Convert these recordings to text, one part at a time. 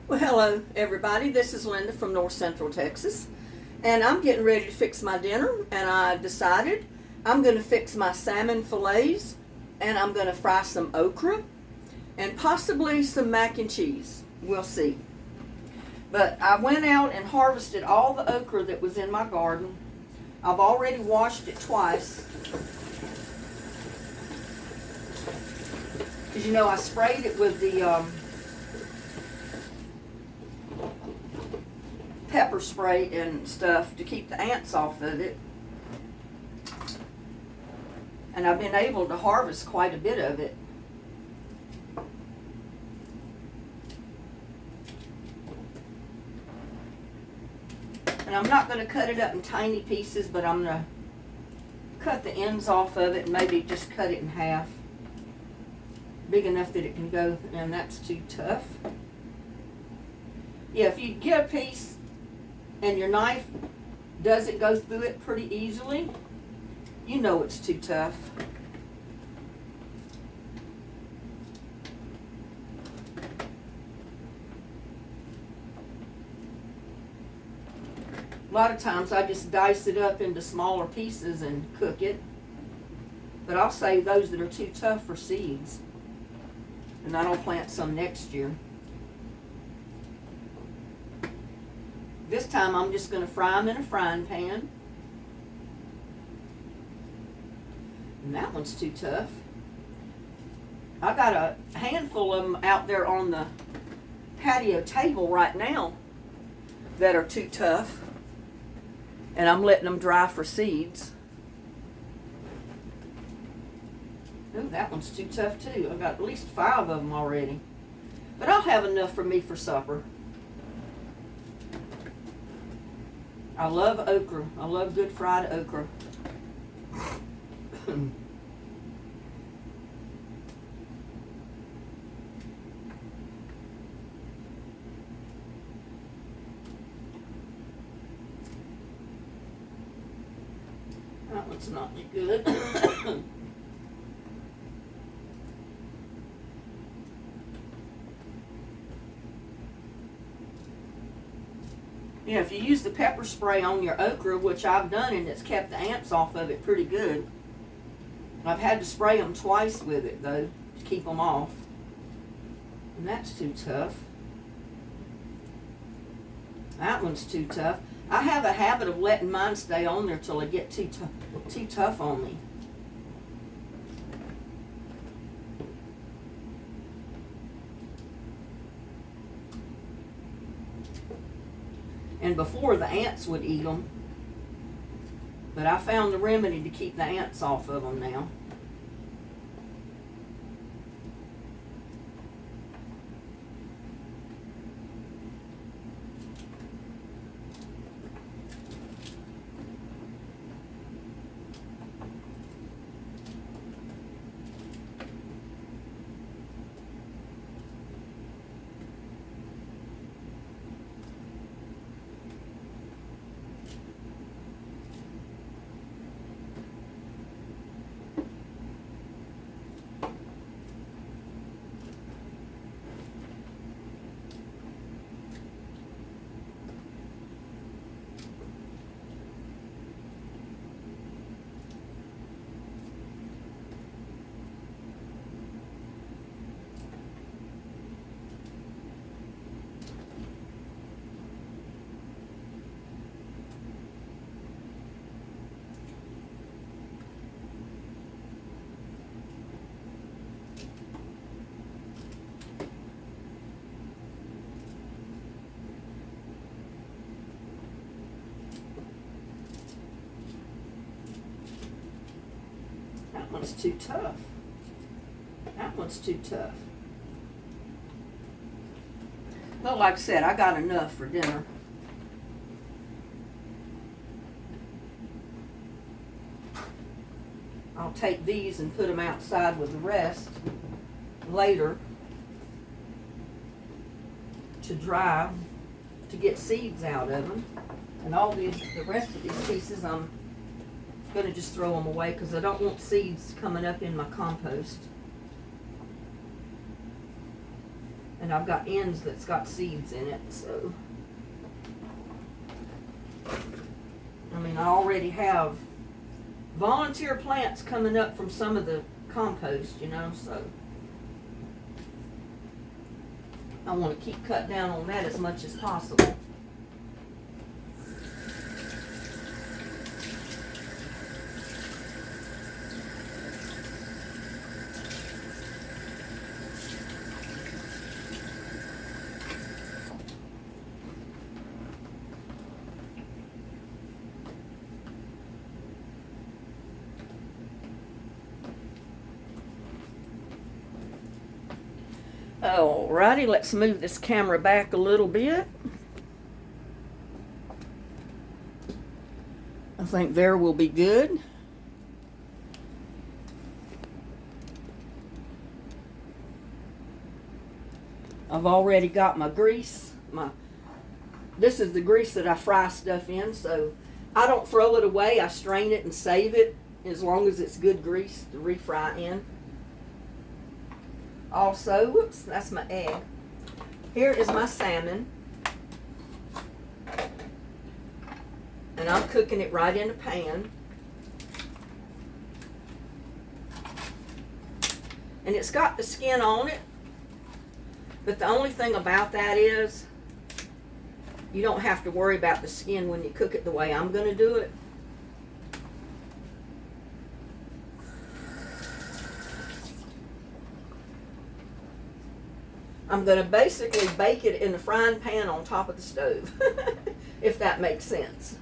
Well, hello, everybody. This is Linda from North Central Texas, and I'm getting ready to fix my dinner. And I decided I'm going to fix my salmon fillets, and I'm going to fry some okra, and possibly some mac and cheese. We'll see. But I went out and harvested all the okra that was in my garden. I've already washed it twice. Because I sprayed it with the pepper spray and stuff to keep the ants off of it. And I've been able to harvest quite a bit of it. And I'm not going to cut it up in tiny pieces, but I'm going to cut the ends off of it and maybe just cut it in half. Big enough that it can go, and that's too tough. Yeah, if you get a piece and your knife doesn't go through it pretty easily, you know it's too tough. A lot of times I just dice it up into smaller pieces and cook it. But I'll save those that are too tough for seeds. And I'll plant some next year. This time I'm just going to fry them in a frying pan. And that one's too tough. I got a handful of them out there on the patio table right now that are too tough. And I'm letting them dry for seeds. Ooh, that one's too tough too. I've got at least 5 of them already. But I'll have enough for me for supper. I love okra. I love good fried okra. That one's not any good. Yeah, if you use the pepper spray on your okra, which I've done, and it's kept the ants off of it pretty good. I've had to spray them twice with it, though, to keep them off. And that's too tough. That one's too tough. I have a habit of letting mine stay on there till they get too tough on me. And before, the ants would eat them. But I found the remedy to keep the ants off of them now. That one's too tough. That one's too tough. Well, like I said, I got enough for dinner. I'll take these and put them outside with the rest later to dry, to get seeds out of them. And all these, the rest of these pieces, I'm going to just throw them away because I don't want seeds coming up in my compost. And I've got ends that's got seeds in it, so. I mean, I already have volunteer plants coming up from some of the compost, you know, so. I want to keep cut down on that as much as possible. Alrighty, let's move this camera back a little bit. I think there will be good. I've already got my grease. This is the grease that I fry stuff in, so I don't throw it away. I strain it and save it as long as it's good grease to refry in. Also, whoops, that's my egg. Here is my salmon. And I'm cooking it right in a pan. And it's got the skin on it. But the only thing about that is you don't have to worry about the skin when you cook it the way I'm going to do it. I'm going to basically bake it in the frying pan on top of the stove, if that makes sense.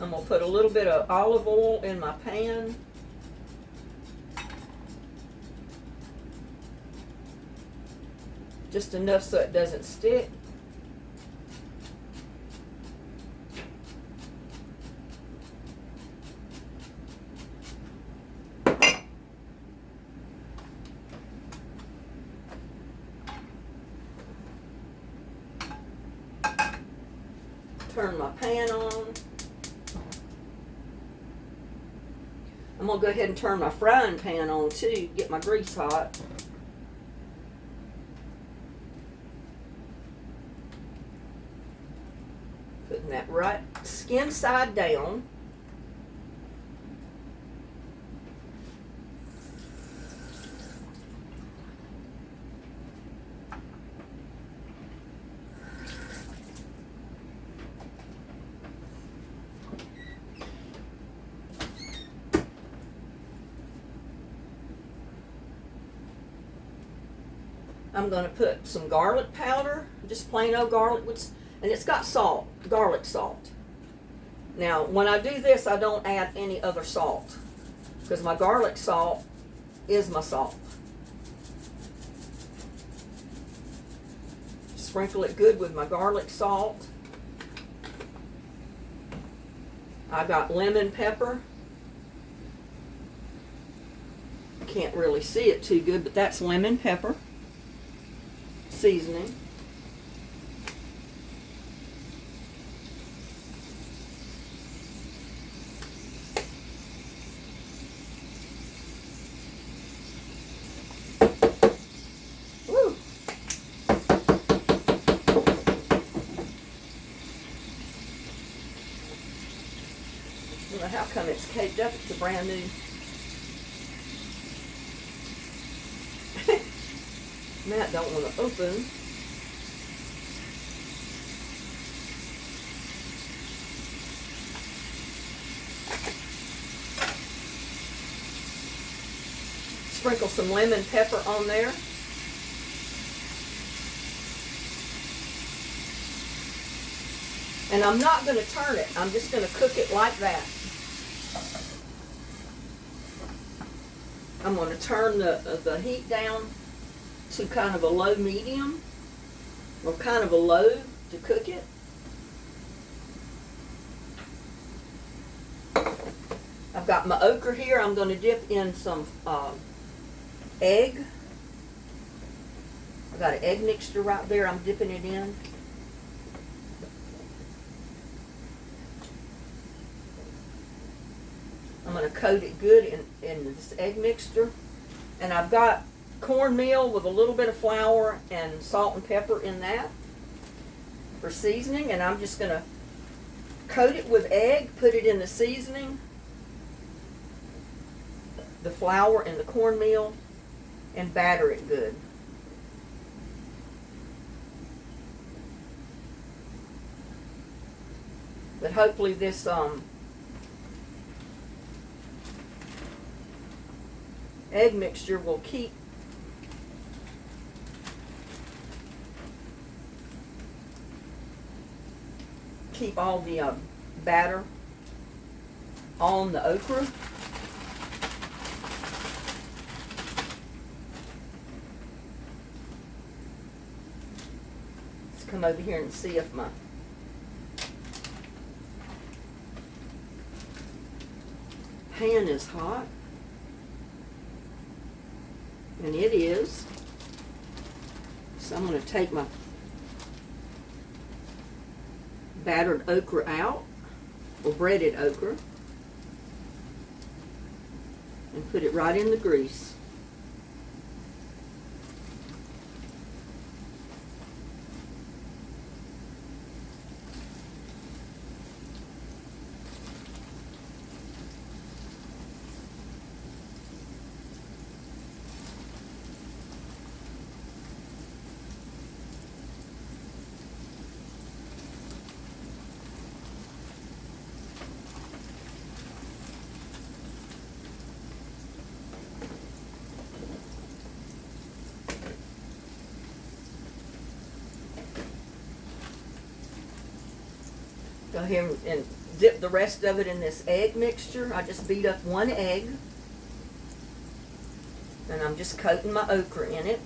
I'm going to put a little bit of olive oil in my pan. Just enough so it doesn't stick. Turn my pan on. I'm going to go ahead and turn my frying pan on too, get my grease hot. Putting that right skin side down. I'm going to put some garlic powder, just plain old garlic, and it's got salt, garlic salt. Now, when I do this, I don't add any other salt, because my garlic salt is my salt. Sprinkle it good with my garlic salt. I got lemon pepper. Can't really see it too good, but that's lemon pepper seasoning. Woo. I don't know how come it's caked up. It's a brand new. Matt don't want to open. Sprinkle some lemon pepper on there. And I'm not going to turn it. I'm just going to cook it like that. I'm going to turn the heat down to kind of a low medium, or kind of a low to cook it. I've got my okra here. I'm going to dip in some egg. I've got an egg mixture right there. I'm dipping it in. I'm going to coat it good in this egg mixture. And I've got cornmeal with a little bit of flour and salt and pepper in that for seasoning, and I'm just going to coat it with egg, put it in the seasoning, the flour and the cornmeal, and batter it good. But hopefully this egg mixture will keep all the batter on the okra. Let's come over here and see if my pan is hot. And it is. So I'm going to take my battered okra out, or breaded okra, and put it right in the grease. Go ahead and dip the rest of it in this egg mixture. I just beat up one egg, and I'm just coating my okra in it.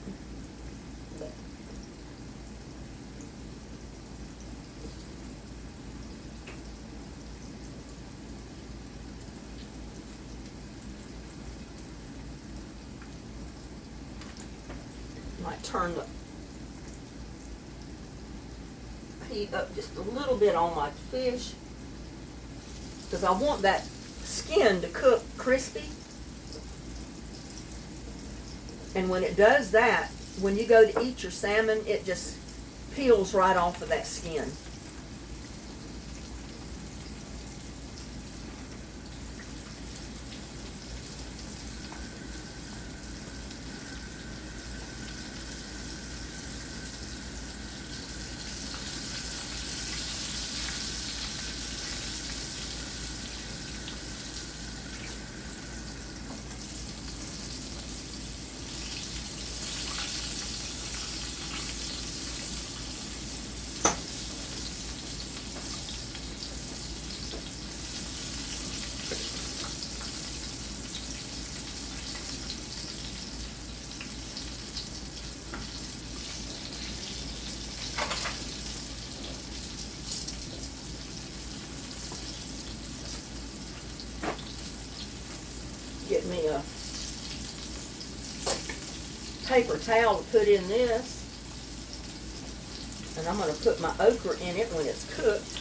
Might turn the heat up just a little bit on my fish, because I want that skin to cook crispy. And when it does that, when you go to eat your salmon, it just peels right off of that skin. Get me a paper towel to put in this, and I'm going to put my okra in it when it's cooked.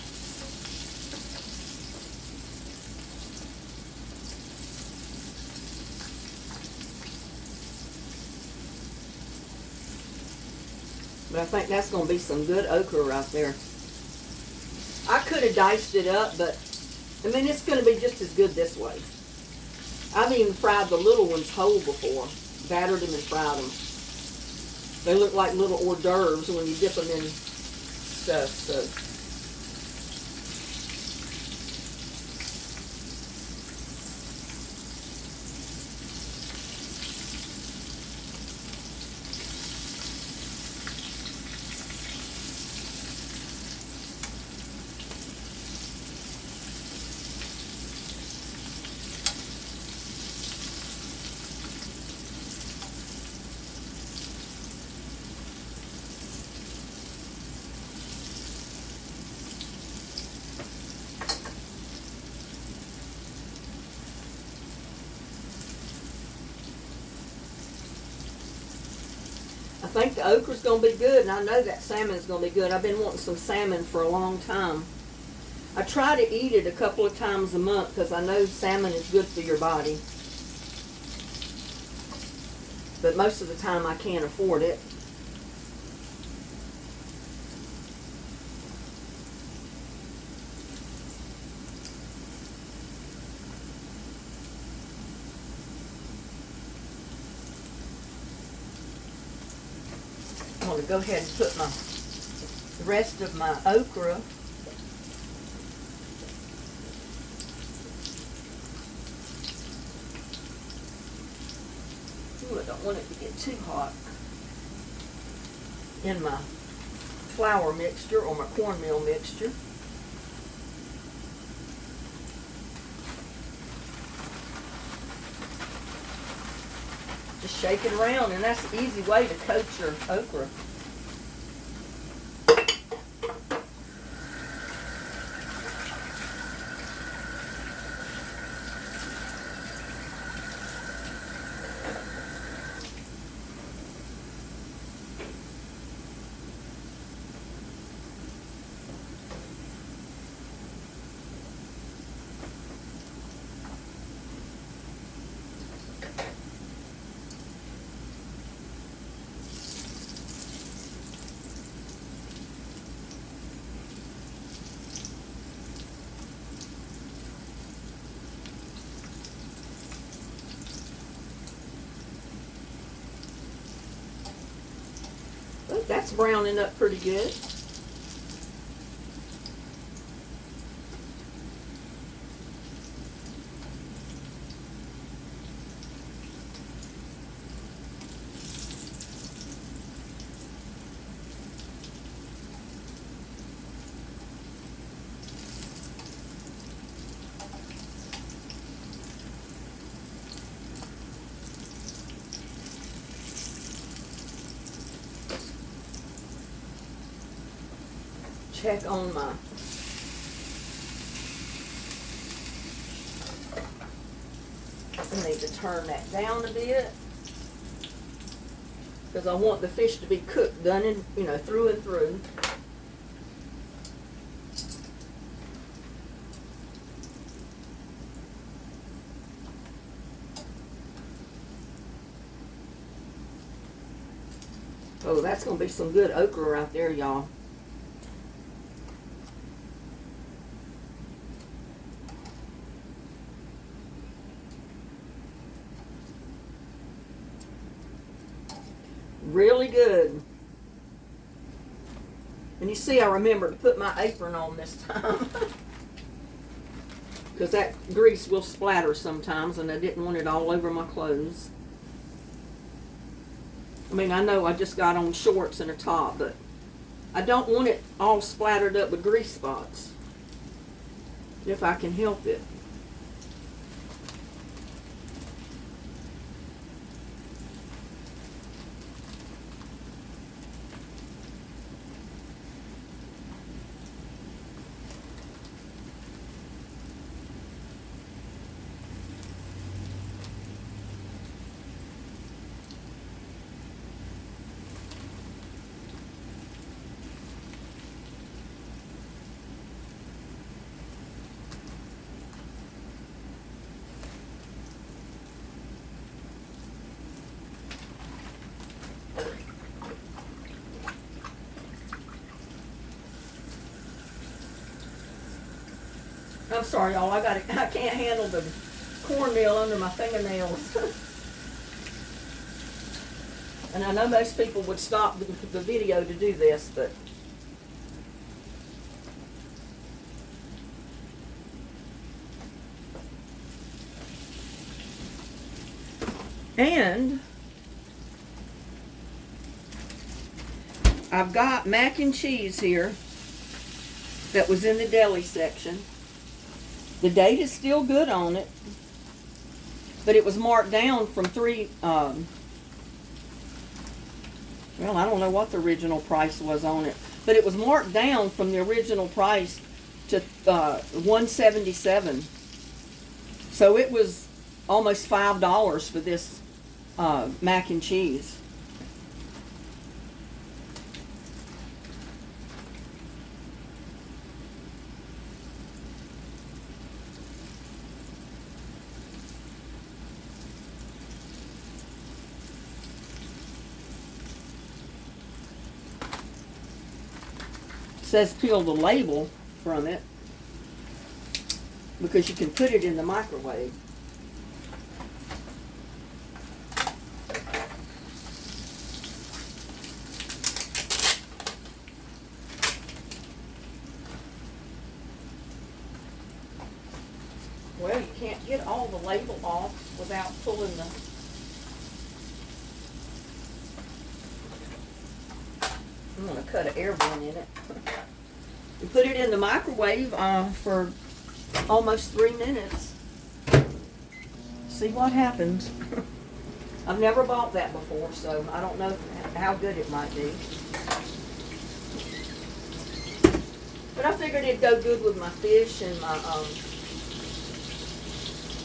But I think that's going to be some good okra right there. I could have diced it up, but I mean, it's going to be just as good this way. I've even fried the little ones whole before. Battered them and fried them. They look like little hors d'oeuvres when you dip them in stuff. So I think the okra's going to be good, and I know that salmon's going to be good. I've been wanting some salmon for a long time. I try to eat it a couple of times a month because I know salmon is good for your body. but most of the time I can't afford it. I'm going to go ahead and put the rest of my okra I don't want it to get too hot in my flour mixture or my cornmeal mixture. Just shake it around, and that's the easy way to coat your okra. Look, that's browning up pretty good. Check on my I need to turn that down a bit because I want the fish to be cooked, done in, through and through. Oh, that's going to be some good okra right there, y'all. Really good. And you see, I remember to put my apron on this time because that grease will splatter sometimes, and I didn't want it all over my clothes. I mean, I know I just got on shorts and a top, but I don't want it all splattered up with grease spots if I can help it. I'm sorry, y'all. I can't handle the cornmeal under my fingernails. And I know most people would stop the video to do this, but and I've got mac and cheese here that was in the deli section. The date is still good on it, but it was marked down from well, I don't know what the original price was on it, but it was marked down from the original price to $177. So it was almost $5 for this mac and cheese. says peel the label from it because you can put it in the microwave. Well, you can't get all the label off without pulling the... I'm going to cut an air bone in it. You put it in the microwave for almost 3 minutes. See what happens. I've never bought that before, so I don't know how good it might be. But I figured it'd go good with my fish and my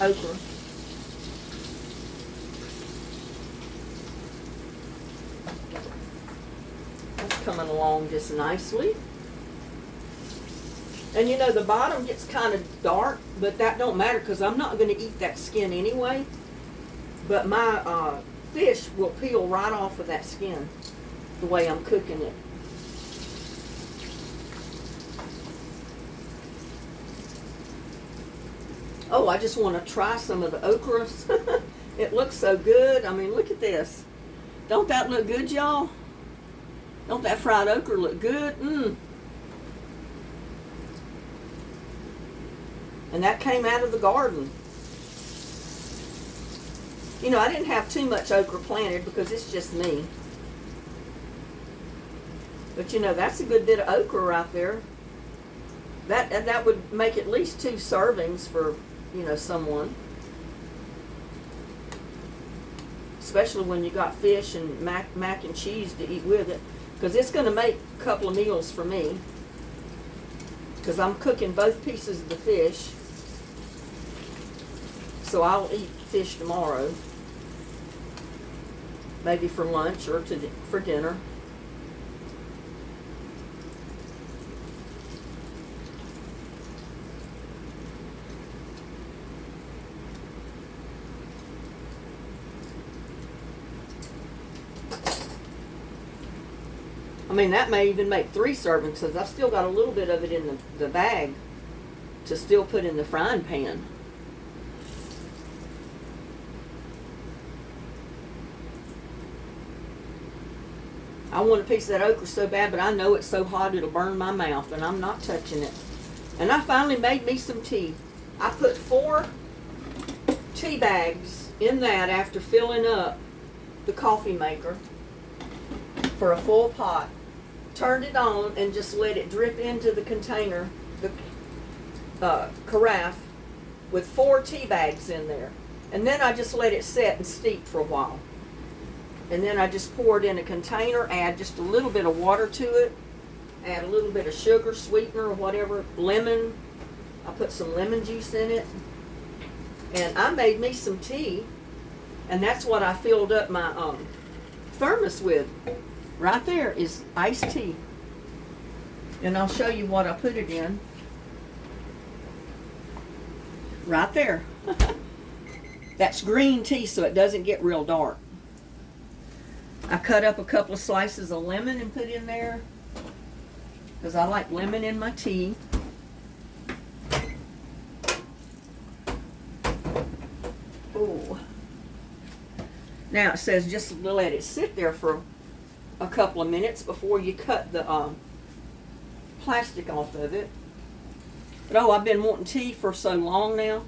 okra. That's coming along just nicely. And you know, the bottom gets kind of dark, but that don't matter because I'm not going to eat that skin anyway. But my fish will peel right off of that skin the way I'm cooking it. Oh, I just want to try some of the okra. It looks so good. I mean, look at this. Don't that look good, y'all? Don't that fried okra look good? And that came out of the garden. You know, I didn't have too much okra planted because it's just me. But you know, that's a good bit of okra right there. That would make at least 2 servings for, you know, someone. Especially when you got fish and mac and cheese to eat with it. Because it's going to make a couple of meals for me. Because I'm cooking both pieces of the fish. So I'll eat fish tomorrow. Maybe for lunch or for dinner. I mean, that may even make 3 servings because I've still got a little bit of it in the bag to still put in the frying pan. I want a piece of that okra so bad, but I know it's so hot it'll burn my mouth, and I'm not touching it. And I finally made me some tea. I put 4 tea bags in that after filling up the coffee maker for a full pot. Turned it on and just let it drip into the container, the carafe, with 4 tea bags in there. And then I just let it set and steep for a while. And then I just pour it in a container, add just a little bit of water to it, add a little bit of sugar, sweetener, or whatever, lemon. I put some lemon juice in it. And I made me some tea, and that's what I filled up my thermos with. Right there is iced tea. And I'll show you what I put it in. Right there. That's green tea so it doesn't get real dark. I cut up a couple of slices of lemon and put in there because I like lemon in my tea. Ooh. Now it says just let it sit there for a couple of minutes before you cut the plastic off of it. But oh, I've been wanting tea for so long now.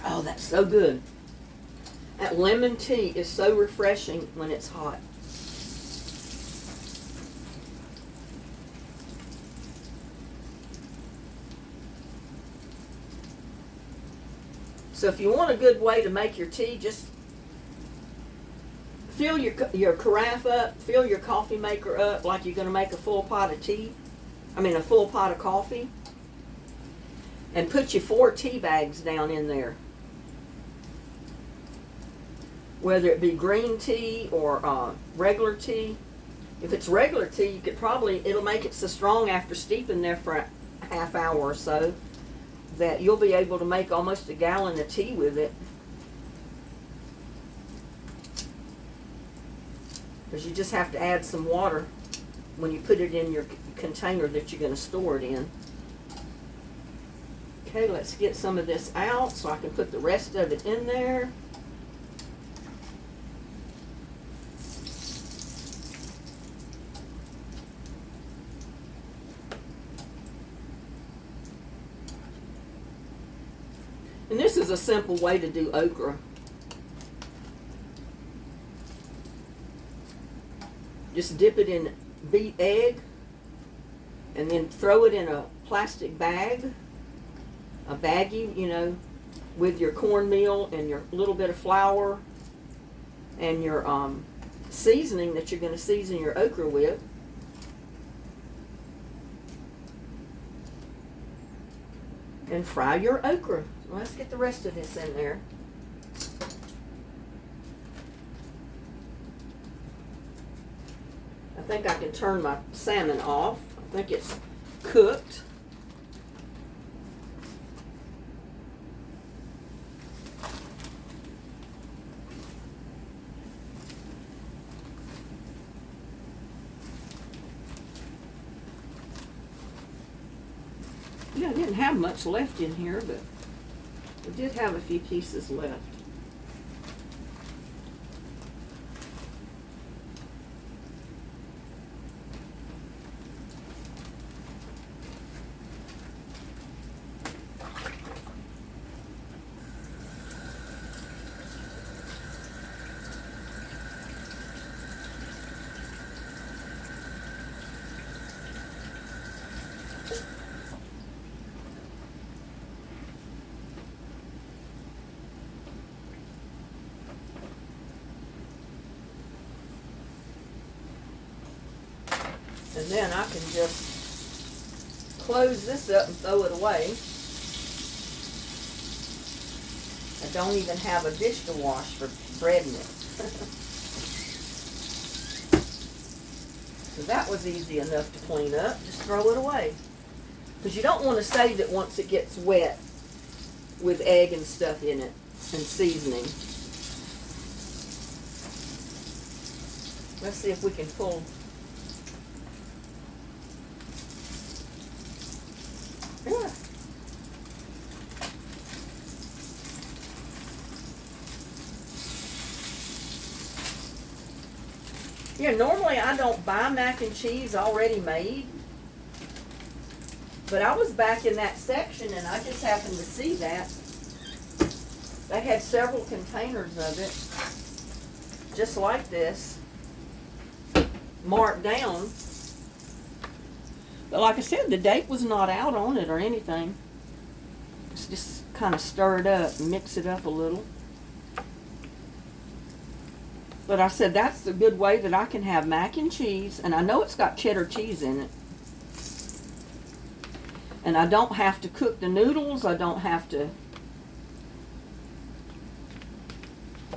Oh, that's so good. That lemon tea is so refreshing when it's hot. So if you want a good way to make your tea, just fill your carafe up, fill your coffee maker up like you're going to make a full pot of tea. I mean a full pot of coffee. And put your 4 tea bags down in there. Whether it be green tea or regular tea. If it's regular tea, you could probably, it'll make it so strong after steeping there for a half hour or so that you'll be able to make almost a gallon of tea with it. because you just have to add some water when you put it in your container that you're going to store it in. Okay, let's get some of this out so I can put the rest of it in there. And this is a simple way to do okra. Just dip it in beat egg and then throw it in a plastic bag, a baggie, you know, with your cornmeal and your little bit of flour and your seasoning that you're going to season your okra with. And fry your okra. Let's get the rest of this in there. I think I can turn my salmon off. I think it's cooked. Yeah, I didn't have much left in here, but I did have a few pieces left. And then I can just close this up and throw it away. I don't even have a dish to wash for breading it. So that was easy enough to clean up. Just throw it away. Because you don't want to save it once it gets wet with egg and stuff in it and seasoning. Let's see if we can pull. Yeah. Yeah, normally I don't buy mac and cheese already made. But I was back in that section and I just happened to see that. They had several containers of it, just like this, marked down. But like I said, the date was not out on it or anything. It's just kind of stir it up and mix it up a little. But I said that's a good way that I can have mac and cheese, and I know it's got cheddar cheese in it. And I don't have to cook the noodles. I don't have to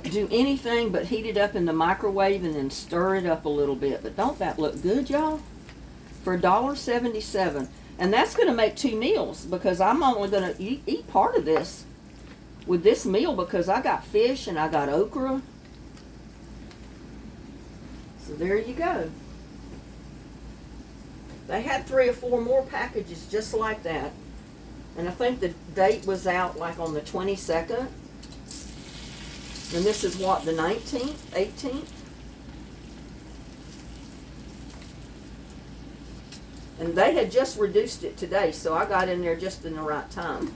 do anything but heat it up in the microwave and then stir it up a little bit. But don't that look good, y'all? For $1.77. And that's going to make 2 meals, because I'm only going to eat part of this with this meal, because I got fish and I got okra. So there you go. They had 3 or 4 more packages just like that. And I think the date was out like on the 22nd. And this is what, the 19th, 18th? And they had just reduced it today, so I got in there just in the right time.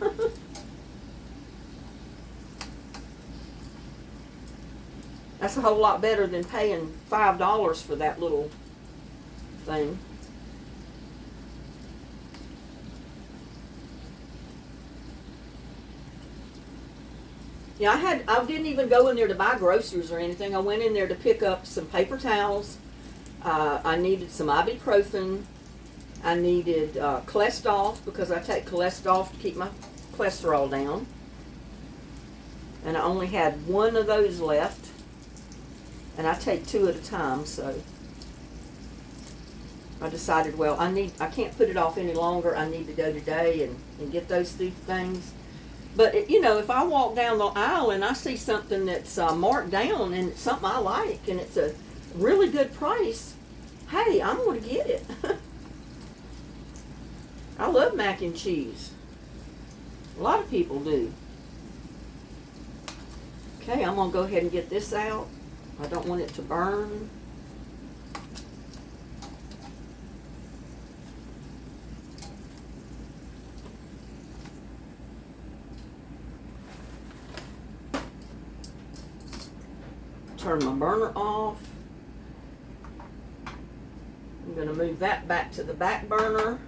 That's a whole lot better than paying $5 for that little thing. Yeah, I didn't even go in there to buy groceries or anything. I went in there to pick up some paper towels. I needed some ibuprofen. I needed Cholesterol, because I take Cholesterol to keep my cholesterol down. And I only had 1 of those left. And I take 2 at a time, so I decided, well, I can't put it off any longer. I need to go today and get those 2 things. But, you know, if I walk down the aisle and I see something that's marked down and it's something I like, and it's a really good price, hey, I'm going to get it. I love mac and cheese. A lot of people do. Okay, I'm going to go ahead and get this out. I don't want it to burn. Turn my burner off. I'm going to move that back to the back burner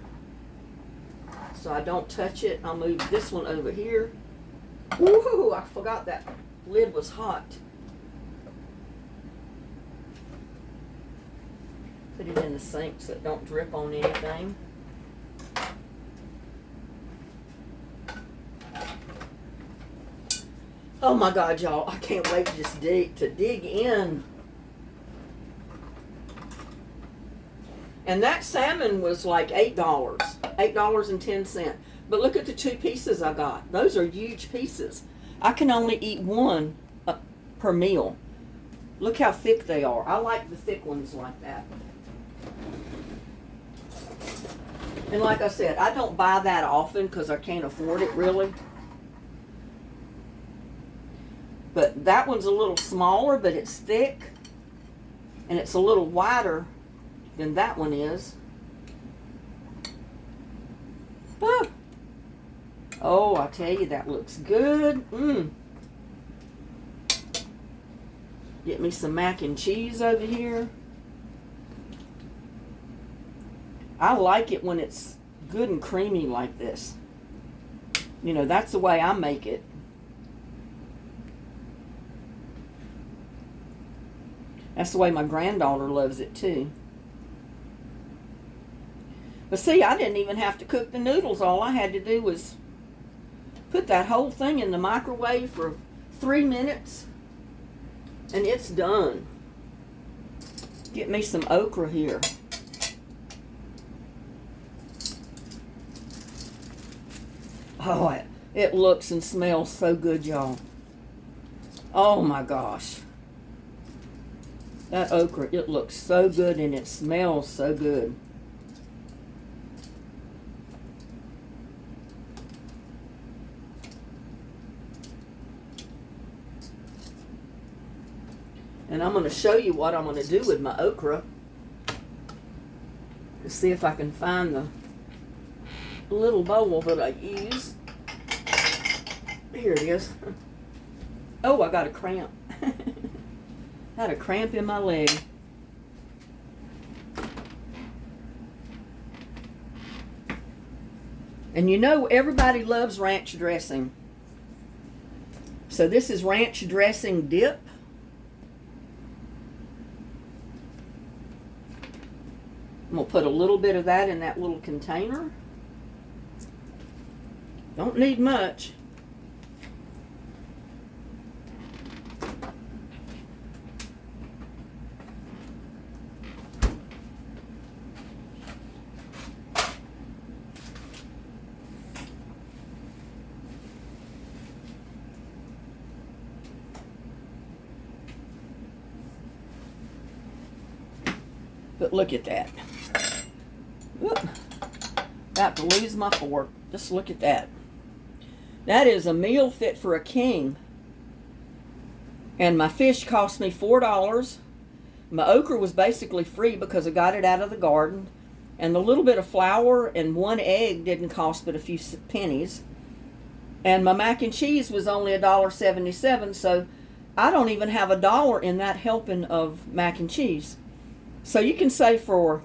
so I don't touch it. I'll move this one over here. Woohoo! I forgot that lid was hot. Put it in the sink so it don't drip on anything. Oh my God, y'all, I can't wait to just dig in. And that salmon was like $8, $8.10. But look at the 2 pieces I got. Those are huge pieces. I can only eat one per meal. Look how thick they are. I like the thick ones like that. And like I said, I don't buy that often because I can't afford it really. But that one's a little smaller, but it's thick. And it's a little wider than that one is. Ah. Oh, I tell you, that looks good. Get me some mac and cheese over here. I like it when it's good and creamy like this. You know, that's the way I make it. That's the way my granddaughter loves it too. But see, I didn't even have to cook the noodles. All I had to do was put that whole thing in the microwave for 3 minutes and it's done. Get me some okra here. Oh, it looks and smells so good, y'all. Oh my gosh. That okra, it looks so good and it smells so good. And I'm going to show you what I'm going to do with my okra. Let's see if I can find the little bowl that I use. Here it is. Oh, I got a cramp. Had a cramp in my leg. And you know, everybody loves ranch dressing. So this is ranch dressing dip. I'm going to put a little bit of that in that little container. Don't need much. But look at that. Whoop. About to lose my fork. Just look at that. That is a meal fit for a king. And my fish cost me $4. My okra was basically free because I got it out of the garden. And the little bit of flour and 1 egg didn't cost but a few pennies. And my mac and cheese was only $1.77, so I don't even have $1 in that helping of mac and cheese. So you can say for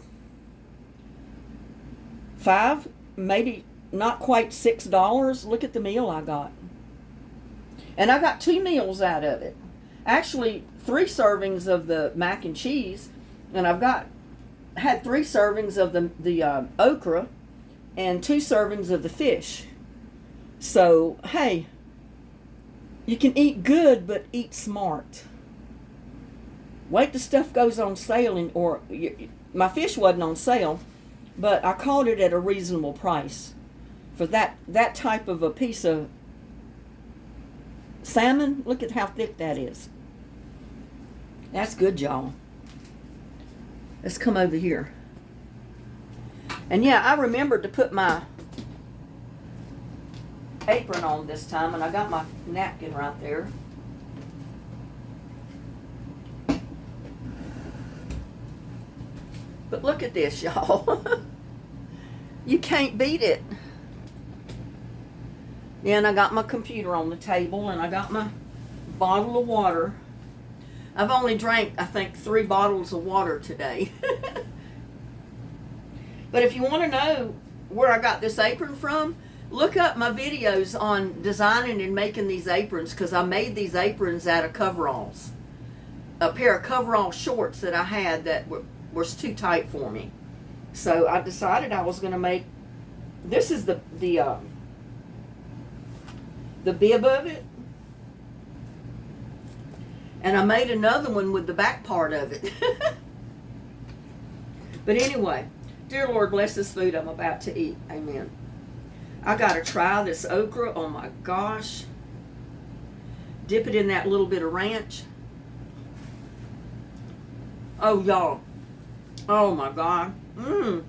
$5, maybe not quite $6, look at the meal I got. And I got 2 meals out of it. Actually, 3 servings of the mac and cheese, and I've had 3 servings of the okra and 2 servings of the fish. So, hey, you can eat good, but eat smart. Wait till stuff goes on sale, my fish wasn't on sale, but I caught it at a reasonable price for that type of a piece of salmon. Look at how thick that is. That's good, y'all. Let's come over here. And yeah, I remembered to put my apron on this time, and I got my napkin right there. But look at this, y'all. You can't beat it. Yeah, and I got my computer on the table, and I got my bottle of water. I've only drank, I think, 3 bottles of water today. But if you want to know where I got this apron from, look up my videos on designing and making these aprons, because I made these aprons out of coveralls. A pair of coverall shorts that I had that was too tight for me. So I decided I was going to make, this is the bib of it. And I made another one with the back part of it. But anyway, dear Lord, bless this food I'm about to eat. Amen. I got to try this okra. Oh my gosh. Dip it in that little bit of ranch. Oh, y'all. Oh my God. Mmm.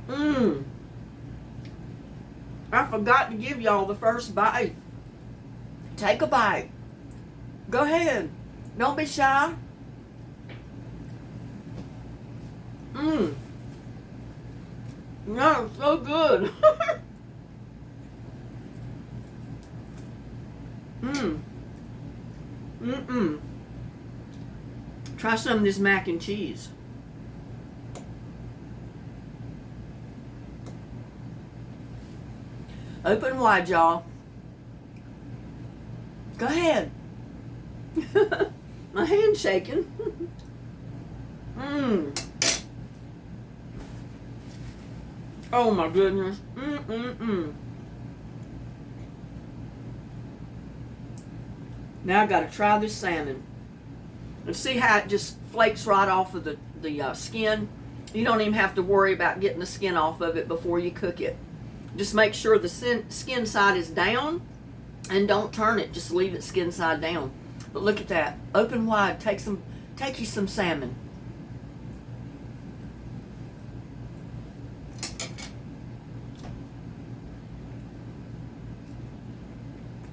Mmm. I forgot to give y'all the first bite. Take a bite. Go ahead. Don't be shy. Mmm. No, it's so good. Mmm. Mm-mm. Try some of this mac and cheese. Open wide, y'all. Go ahead. My hand's shaking. Mmm. Oh my goodness. Mm-mm-mm. Now I gotta try this salmon. And see how it just flakes right off of the skin. You don't even have to worry about getting the skin off of it before you cook it. Just make sure the skin side is down and don't turn it. Just leave it skin side down. But look at that. Open wide. Take you some salmon.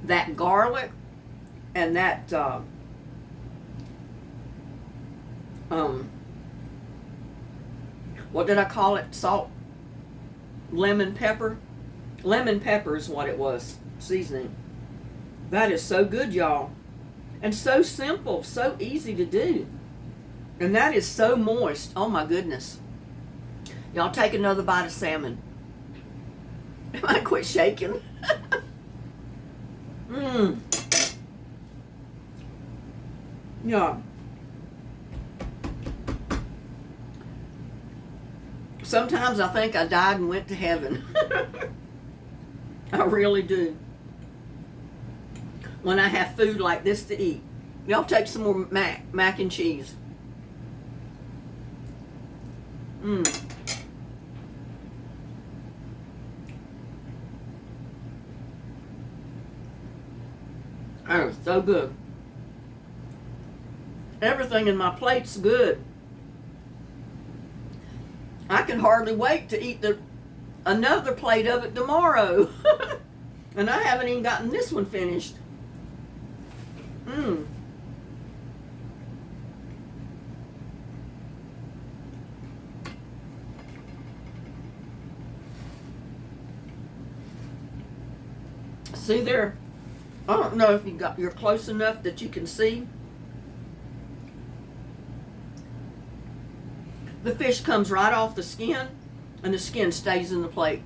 That garlic and that what did I call it? Salt, lemon pepper. Lemon pepper is what it was. Seasoning. That is so good, y'all. And so simple, so easy to do. And that is so moist. Oh my goodness. Y'all take another bite of salmon. I quit shaking. Mmm. Yeah. Sometimes I think I died and went to heaven. I really do. When I have food like this to eat. Y'all take some more mac and cheese. Mmm. Oh, so good. Everything in my plate's good. I can hardly wait to eat another plate of it tomorrow. And I haven't even gotten this one finished. Mmm. See there? I don't know if you're close enough that you can see. The fish comes right off the skin, and the skin stays in the plate.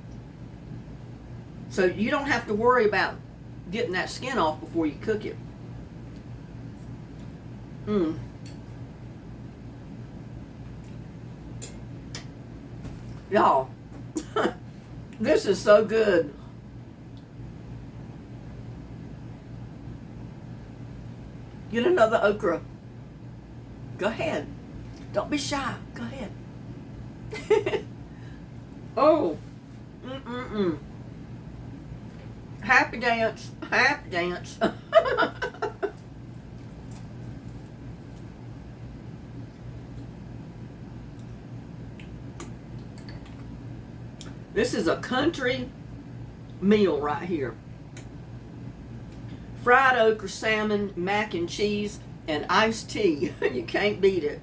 So you don't have to worry about getting that skin off before you cook it. Mmm. Y'all, this is so good. Get another okra. Go ahead. Don't be shy. Go ahead. Oh. Mm-mm-mm. Happy dance. Happy dance. This is a country meal right here. Fried okra, salmon, mac and cheese, and iced tea. You can't beat it.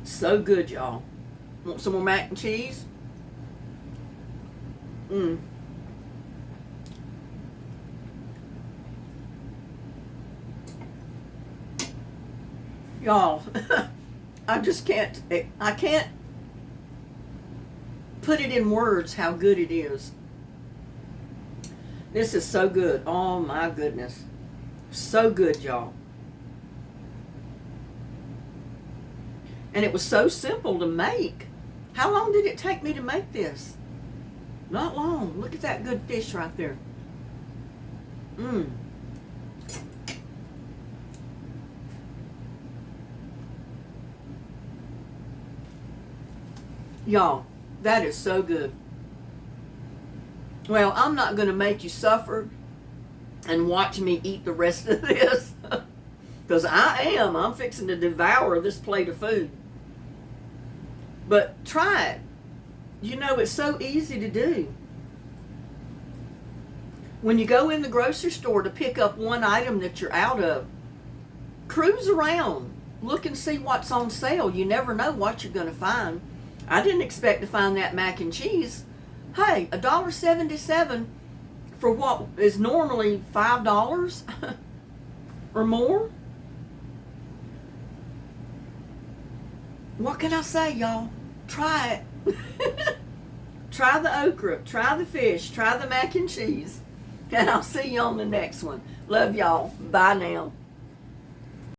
So good, y'all. Want some more mac and cheese? Y'all, I can't put it in words how good it is. This is so good. Oh my goodness. So good, y'all. And it was so simple to make. How long did it take me to make this? Not long. Look at that good fish right there. Y'all, that is so good. Well, I'm not going to make you suffer and watch me eat the rest of this. Because I'm fixing to devour this plate of food. But try it. You know, it's so easy to do. When you go in the grocery store to pick up one item that you're out of, cruise around. Look and see what's on sale. You never know what you're going to find. I didn't expect to find that mac and cheese. Hey, $1.77 for what is normally $5 or more. What can I say, y'all? Try it. Try the okra, try the fish, try the mac and cheese. And I'll see you on the next one. Love y'all. Bye now.